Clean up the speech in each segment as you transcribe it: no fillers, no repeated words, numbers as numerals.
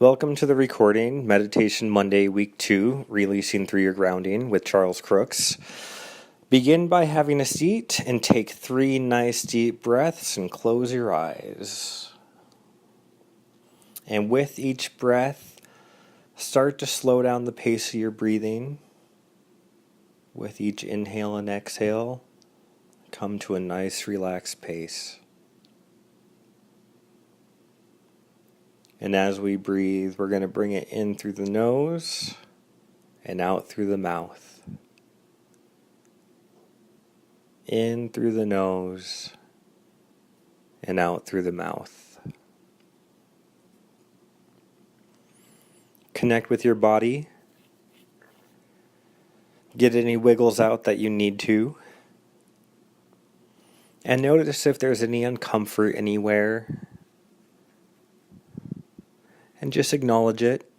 Welcome to the recording, Meditation Monday, Week 2, Releasing Through Your Grounding with Charles Crooks. Begin by having a seat and take 3 nice deep breaths and close your eyes. And with each breath, start to slow down the pace of your breathing. With each inhale and exhale, come to a nice relaxed pace. And as we breathe, we're going to bring it in through the nose and out through the mouth. In through the nose and out through the mouth. Connect with your body. Get any wiggles out that you need to. And notice if there's any uncomfort anywhere. And just acknowledge it.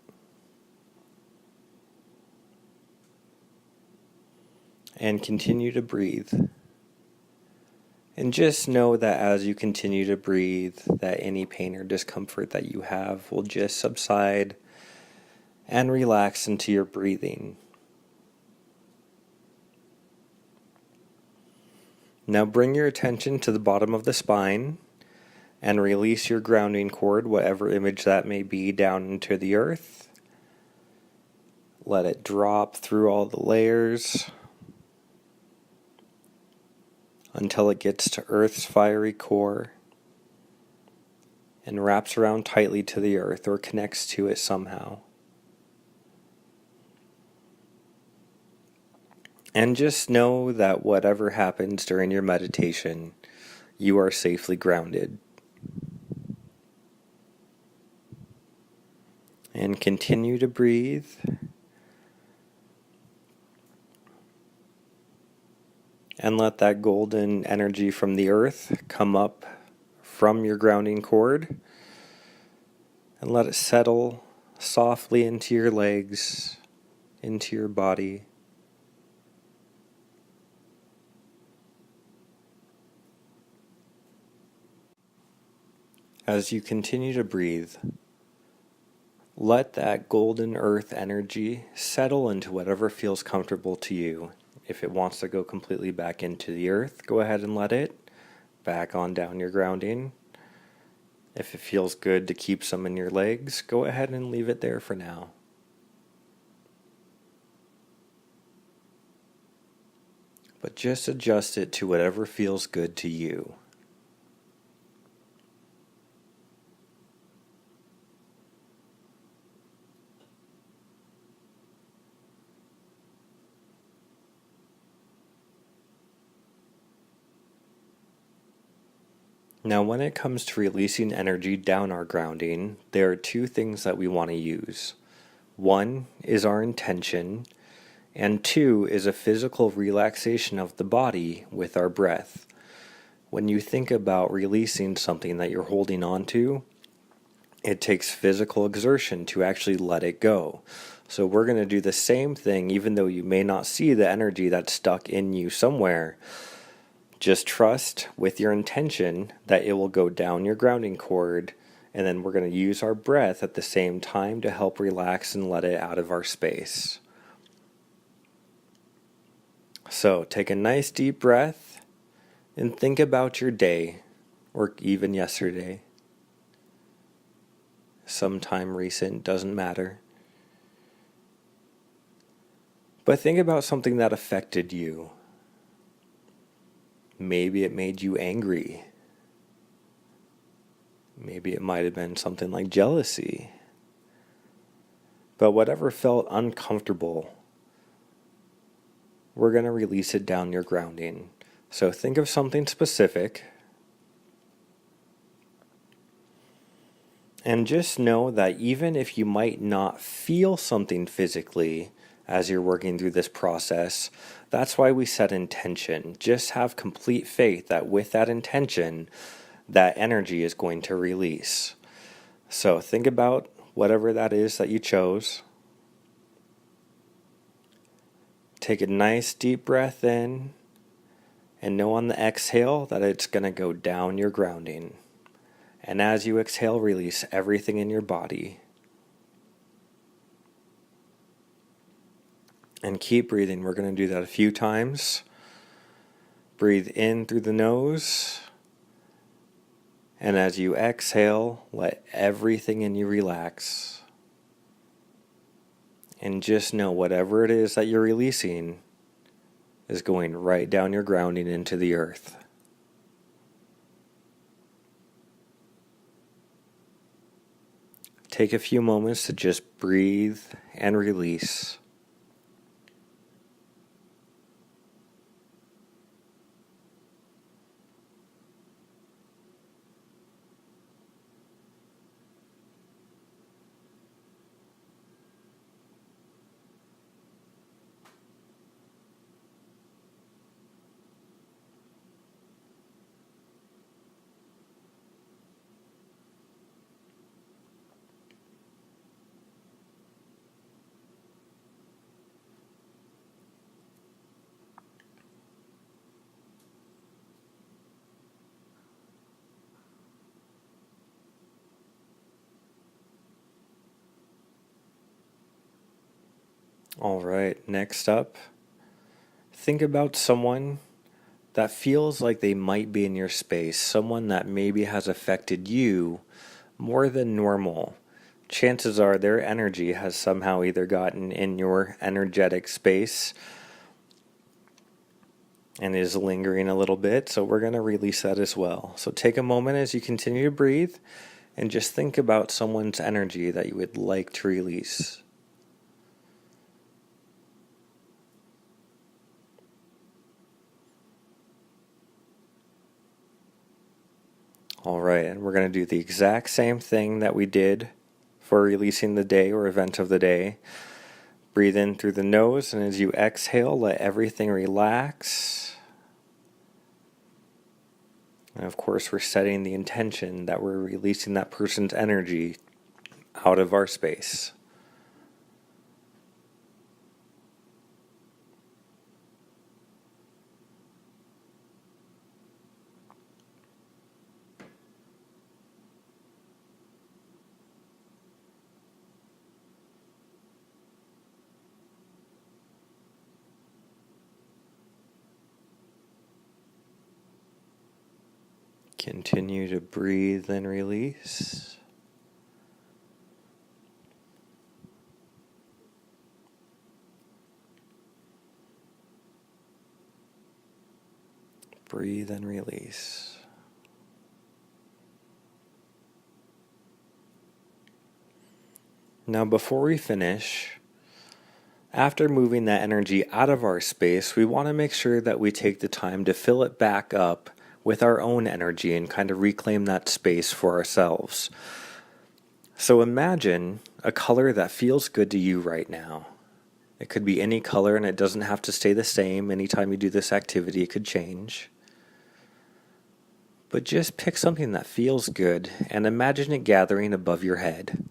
And continue to breathe. And just know that as you continue to breathe, that any pain or discomfort that you have will just subside and relax into your breathing. Now bring your attention to the bottom of the spine and release your grounding cord, whatever image that may be, down into the earth. Let it drop through all the layers until it gets to Earth's fiery core and wraps around tightly to the earth or connects to it somehow. And just know that whatever happens during your meditation, you are safely grounded. And continue to breathe. And let that golden energy from the earth come up from your grounding cord. And let it settle softly into your legs, into your body. As you continue to breathe, let that golden earth energy settle into whatever feels comfortable to you. If it wants to go completely back into the earth, go ahead and let it back on down your grounding. If it feels good to keep some in your legs, go ahead and leave it there for now. But just adjust it to whatever feels good to you. Now, when it comes to releasing energy down our grounding, there are 2 things that we want to use. 1 is our intention, and 2 is a physical relaxation of the body with our breath. When you think about releasing something that you're holding on to, it takes physical exertion to actually let it go. So we're going to do the same thing, even though you may not see the energy that's stuck in you somewhere. Just trust with your intention that it will go down your grounding cord, and then we're going to use our breath at the same time to help relax and let it out of our space. So take a nice deep breath and think about your day, or even yesterday. Sometime recent, doesn't matter. But think about something that affected you. Maybe it made you angry. Maybe it might have been something like jealousy. But whatever felt uncomfortable, we're going to release it down your grounding. So think of something specific. And just know that even if you might not feel something physically as you're working through this process, that's why we set intention. Just have complete faith that with that intention, that energy is going to release. So think about whatever that is that you chose. Take a nice deep breath in, and know on the exhale that it's going to go down your grounding. And as you exhale, release everything in your body. And keep breathing. We're going to do that a few times. Breathe in through the nose. And as you exhale, let everything in you relax. And just know whatever it is that you're releasing is going right down your grounding into the earth. Take a few moments to just breathe and release. All right, next up, think about someone that feels like they might be in your space, someone that maybe has affected you more than normal. Chances are their energy has somehow either gotten in your energetic space and is lingering a little bit, so we're going to release that as well. So take a moment as you continue to breathe and just think about someone's energy that you would like to release. All right, and we're going to do the exact same thing that we did for releasing the day or event of the day. Breathe in through the nose, and as you exhale, let everything relax. And of course, we're setting the intention that we're releasing that person's energy out of our space. Continue to breathe and release. Breathe and release. Now, before we finish, after moving that energy out of our space, we want to make sure that we take the time to fill it back up with our own energy and kind of reclaim that space for ourselves. So imagine a color that feels good to you right now. It could be any color, and it doesn't have to stay the same. Anytime you do this activity, it could change. But just pick something that feels good and imagine it gathering above your head.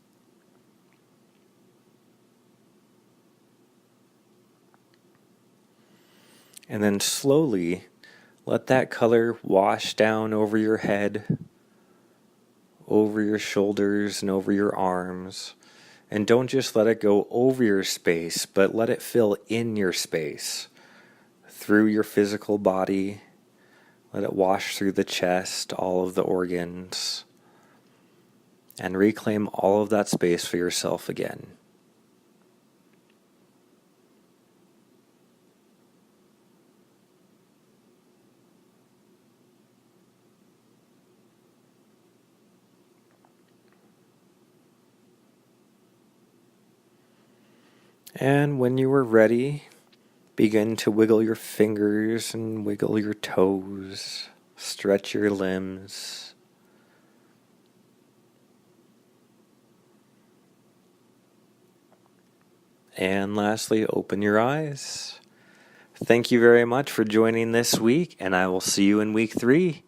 And then slowly let that color wash down over your head, over your shoulders, and over your arms. And don't just let it go over your space, but let it fill in your space, through your physical body. Let it wash through the chest, all of the organs, and reclaim all of that space for yourself again. And when you are ready, begin to wiggle your fingers and wiggle your toes, stretch your limbs. And lastly, open your eyes. Thank you very much for joining this week, and I will see you in week 3.